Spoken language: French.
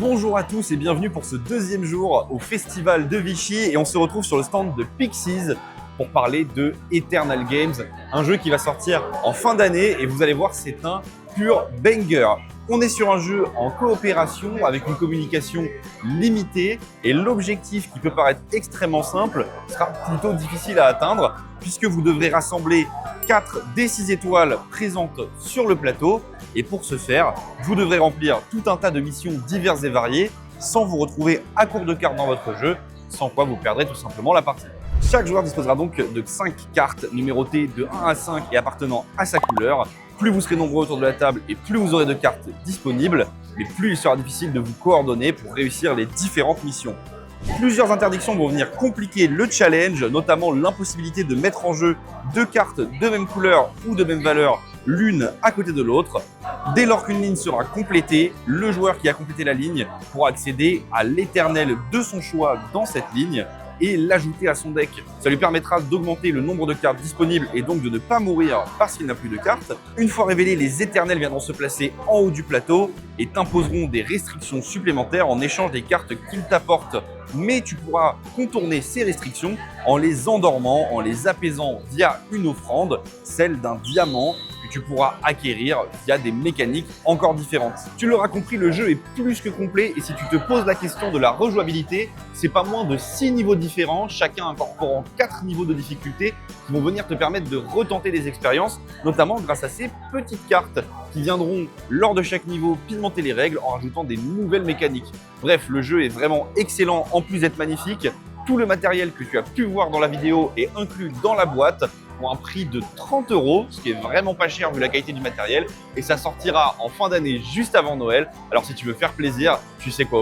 Bonjour à tous et bienvenue pour ce deuxième jour au Festival de Vichy et on se retrouve sur le stand de Pixies pour parler de Eternal Games, un jeu qui va sortir en fin d'année et vous allez voir c'est un pur banger. On est sur un jeu en coopération avec une communication limitée et l'objectif qui peut paraître extrêmement simple sera plutôt difficile à atteindre puisque vous devrez rassembler 4 des 6 étoiles présentes sur le plateau. Et pour ce faire, vous devrez remplir tout un tas de missions diverses et variées sans vous retrouver à court de cartes dans votre jeu, sans quoi vous perdrez tout simplement la partie. Chaque joueur disposera donc de 5 cartes numérotées de 1 à 5 et appartenant à sa couleur. Plus vous serez nombreux autour de la table et plus vous aurez de cartes disponibles, mais plus il sera difficile de vous coordonner pour réussir les différentes missions. Plusieurs interdictions vont venir compliquer le challenge, notamment l'impossibilité de mettre en jeu 2 cartes de même couleur ou de même valeur l'une à côté de l'autre. Dès lors qu'une ligne sera complétée, le joueur qui a complété la ligne pourra accéder à l'éternel de son choix dans cette ligne et l'ajouter à son deck. Ça lui permettra d'augmenter le nombre de cartes disponibles et donc de ne pas mourir parce qu'il n'a plus de cartes. Une fois révélés, les éternels viendront se placer en haut du plateau et t'imposeront des restrictions supplémentaires en échange des cartes qu'ils t'apportent. Mais tu pourras contourner ces restrictions en les endormant, en les apaisant via une offrande, celle d'un diamant que tu pourras acquérir via des mécaniques encore différentes. Tu l'auras compris, le jeu est plus que complet et si tu te poses la question de la rejouabilité, c'est pas moins de 6 niveaux différents, chacun incorporant 4 niveaux de difficulté qui vont venir te permettre de retenter des expériences, notamment grâce à ces petites cartes qui viendront lors de chaque niveau pimenter les règles en rajoutant des nouvelles mécaniques. Bref, le jeu est vraiment excellent en plus d'être magnifique. Tout le matériel que tu as pu voir dans la vidéo est inclus dans la boîte pour un prix de 30 €, ce qui est vraiment pas cher vu la qualité du matériel. Et ça sortira en fin d'année juste avant Noël. Alors si tu veux faire plaisir, tu sais quoi